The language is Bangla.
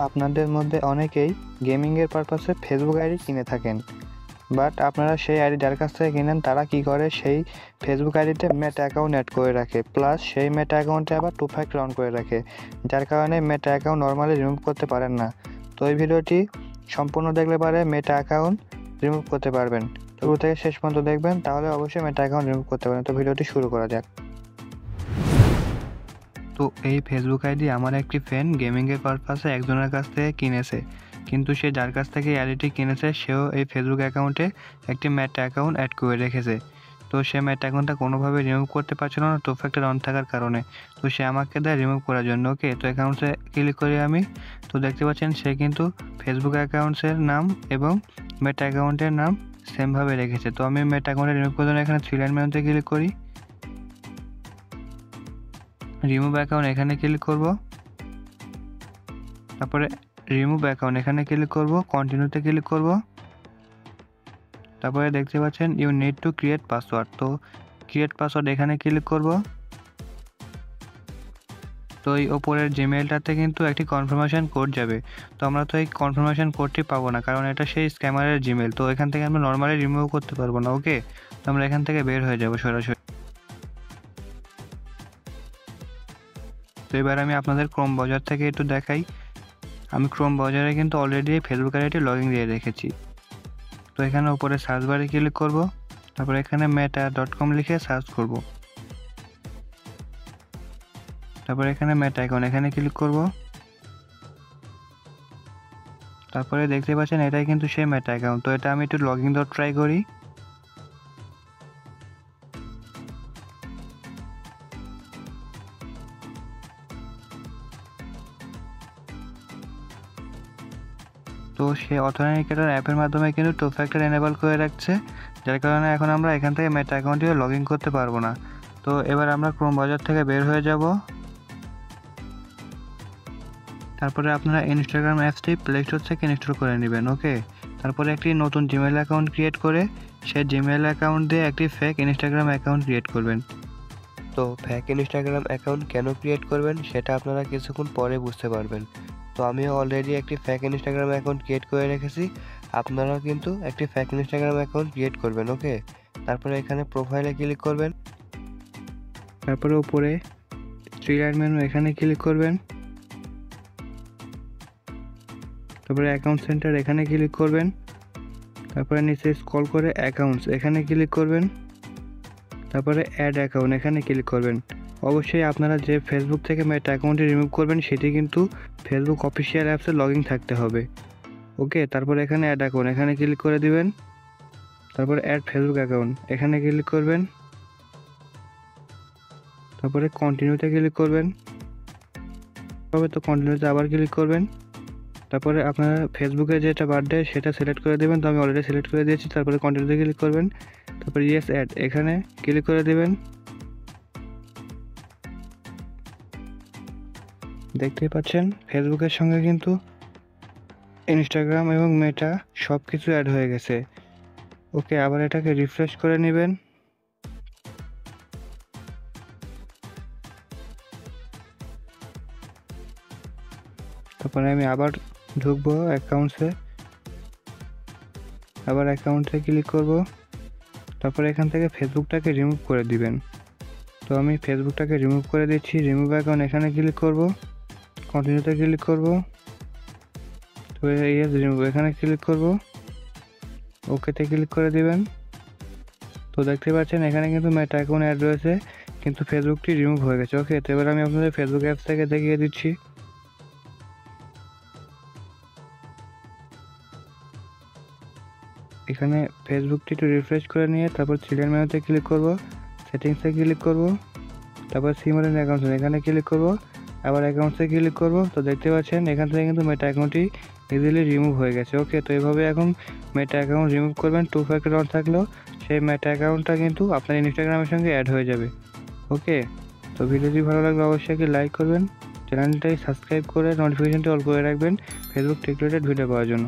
আপনাদের মধ্যে অনেকেই গেমিংয়ের পারপাসে ফেসবুক আইডি কিনে থাকেন, বাট আপনারা সেই আইডি যার কাছ থেকে কিনেন তারা কি করে, সেই ফেসবুক আইডিতে মেটা অ্যাকাউন্ট অ্যাড করে রাখে, প্লাস সেই মেটা অ্যাকাউন্টে আবার 2 ফ্যাক্টর অন করে রাখে, যার কারণে মেটা অ্যাকাউন্ট নর্মালি রিমুভ করতে পারেন না। তো এই ভিডিওটি সম্পূর্ণ দেখলে পারে মেটা অ্যাকাউন্ট রিমুভ করতে পারবেন। শুরু থেকে শেষ পর্যন্ত দেখবেন, তাহলে অবশ্যই মেটা অ্যাকাউন্ট রিমুভ করতে পারেন। তো ভিডিওটি শুরু করা যাক। তো এই ফেসবুক আইডি আমার একটি ফ্রেন্ড গেমিংয়ের পারপাসে একজনের কাছ থেকে কিনেছে, কিন্তু সে যার কাছ থেকে এই আইডিটি কিনেছে সেও এই ফেসবুক অ্যাকাউন্টে একটি মেটা অ্যাকাউন্ট অ্যাড করে রেখেছে। তো সে মেটা অ্যাকাউন্টটা কোনোভাবে রিমুভ করতে পারছিল না 2 ফ্যাক্টর অন থাকার কারণে। তো সে আমাকে দেয় রিমুভ করার জন্য। ওকে, তো অ্যাকাউন্টে ক্লিক করি আমি। তো দেখতে পাচ্ছেন সে কিন্তু ফেসবুক অ্যাকাউন্টসের নাম এবং মেটা অ্যাকাউন্টের নাম সেমভাবে রেখেছে। তো আমি মেটা অ্যাকাউন্টে রিমুভ করার জন্য এখানে 3 লাইন মেনুতে ক্লিক করি, রিমুভ অ্যাকাউন্ট এখানে ক্লিক করব, তারপরে রিমুভ অ্যাকাউন্ট এখানে ক্লিক করব, কন্টিনিউতে ক্লিক করব, তারপরে দেখতে পাচ্ছেন you need to create password. তো ক্রিয়েট পাসওয়ার্ড এখানে ক্লিক করব। তো এই ওপরের জিমেইলটাতে কিন্তু একটি কনফার্মেশন কোড যাবে। তো আমরা তো এই কনফার্মেশন কোডটি পাবো না, কারণ এটা সেই স্ক্যামারের জিমেইল। তো এখান থেকে আমরা নর্মালি রিমুভ করতে পারবো না। ওকে, তো আমরা এখান থেকে বের হয়ে যাব সরাসরি। তো এবার আমি আপনাদের ক্রোম ব্রাউজার থেকে একটু দেখাই। আমি ক্রোম ব্রাউজারে কিন্তু অলরেডি ফেসবুক আইডি লগইন দিয়ে রেখেছি। তো এখানে উপরে সার্চ বারে ক্লিক করব, তারপর এখানে meta.com লিখে সার্চ করব, তারপর এখানে মেটা অ্যাকাউন্ট এখানে ক্লিক করব। তারপরে দেখতে পাচ্ছেন এটাই কিন্তু সেই মেটা অ্যাকাউন্ট। তো এটা আমি একটু লগইন দিয়ে ট্রাই করি। তো সে অথেন্টিকেটর অ্যাপের মাধ্যমে কিন্তু 2 ফ্যাক্টর এনেবল করে রাখছে, যার কারণে এখন আমরা এখান থেকে মেটা অ্যাকাউন্টে লগইন করতে পারবো না। তো এবার আমরা ক্রোম ব্রাউজার থেকে বের হয়ে যাব। তারপরে আপনারা ইনস্টাগ্রাম অ্যাপসটি প্লে স্টোর থেকে ইনস্টল করে নেবেন। ওকে, তারপরে একটি নতুন জিমেইল অ্যাকাউন্ট ক্রিয়েট করে সেই জিমেইল অ্যাকাউন্ট দিয়ে একটি ফেক ইনস্টাগ্রাম অ্যাকাউন্ট ক্রিয়েট করবেন। তো ফেক ইনস্টাগ্রাম অ্যাকাউন্ট কেন ক্রিয়েট করবেন সেটা আপনারা কিছুক্ষণ পরে বুঝতে পারবেন। তো আমিও অলরেডি একটি ফেক ইনস্টাগ্রাম অ্যাকাউন্ট ক্রিয়েট করে রেখেছি, আপনারাও কিন্তু একটি ফেক ইনস্টাগ্রাম অ্যাকাউন্ট ক্রিয়েট করবেন। ওকে, তারপরে এখানে প্রোফাইলে ক্লিক করবেন, তারপরে উপরে 3 লাইন মেনু এখানে ক্লিক করবেন, তারপরে অ্যাকাউন্ট সেন্টার এখানে ক্লিক করবেন, তারপরে নিচে স্ক্রল করে অ্যাকাউন্টস এখানে ক্লিক করবেন, তারপরে অ্যাড অ্যাকাউন্ট এখানে ক্লিক করবেন। অবশ্যই আপনারা যে ফেসবুক থেকে মেটা অ্যাকাউন্টটি রিমুভ করবেন সেটি কিন্তু ফেসবুক অফিসিয়াল অ্যাপসে লগইন থাকতে হবে। ওকে, তারপরে এখানে অ্যাড অ্যাকাউন্ট এখানে ক্লিক করে দিবেন, তারপরে অ্যাড ফেসবুক অ্যাকাউন্ট এখানে ক্লিক করবেন, তারপরে কন্টিনিউতে ক্লিক করবেন, তবে তো কন্টিনিউতে আবার ক্লিক করবেন, তারপরে আপনারা ফেসবুকে যেটা বার্থডে সেটা সিলেক্ট করে দেবেন। তো আমি অলরেডি সিলেক্ট করে দিয়েছি। তারপরে কন্টিনিউতে ক্লিক করবেন, তারপরে ইয়েস অ্যাড এখানে ক্লিক করে দেবেন। দেখতেই পাচ্ছেন ফেসবুকের সঙ্গে কিন্তু ইনস্টাগ্রাম এবং মেটা সব কিছু অ্যাড হয়ে গেছে। ওকে, আবার এটাকে রিফ্রেশ করে নেবেন। তারপরে আমি আবার ঢুকবো অ্যাকাউন্টসে, আবার অ্যাকাউন্টে ক্লিক করব, তারপরে এখান থেকে ফেসবুকটাকে রিমুভ করে দিবেন। তো আমি ফেসবুকটাকে রিমুভ করে দিচ্ছি। রিমুভ অ্যাকাউন্ট এখানে ক্লিক করব, কন্টিনিউতে ক্লিক করব, তো ইয়েস রিমুভ এখানে ক্লিক করব, ওকেতে ক্লিক করে দিবেন। তো দেখতে পাচ্ছেন এখানে কিন্তু মেটা অ্যাকাউন্ট অ্যাড রয়েছে, কিন্তু ফেসবুকটি রিমুভ হয়ে গেছে। ওকে, তো এবার আমি আপনাদের ফেসবুক অ্যাপস থেকে দেখিয়ে দিচ্ছি। এখানে ফেসবুকটি একটু রিফ্রেশ করে নিয়ে তারপর 3 লাইন মেনুতে ক্লিক করব, সেটিংসে ক্লিক করব, তারপর সিমারেন অ্যাকাউন্টস এখানে ক্লিক করব, আবার অ্যাকাউন্টসে ক্লিক করব। তো দেখতে পাচ্ছেন এখান থেকে কিন্তু মেটা অ্যাকাউন্টটি ইজিলি রিমুভ হয়ে গেছে। ওকে, তো এইভাবে এখন মেটা অ্যাকাউন্ট রিমুভ করবেন। 2 ফ্যাক্টর অন থাকলেও সেই মেটা অ্যাকাউন্টটা কিন্তু আপনার ইনস্টাগ্রামের সঙ্গে অ্যাড হয়ে যাবে। ওকে, তো ভিডিওটি ভালো লাগলে অবশ্যই একটি লাইক করবেন, চ্যানেলটাই সাবস্ক্রাইব করে নোটিফিকেশনটি অল করে রাখবেন ফেসবুক টেক রিলেটেড ভিডিও পাওয়ার জন্য।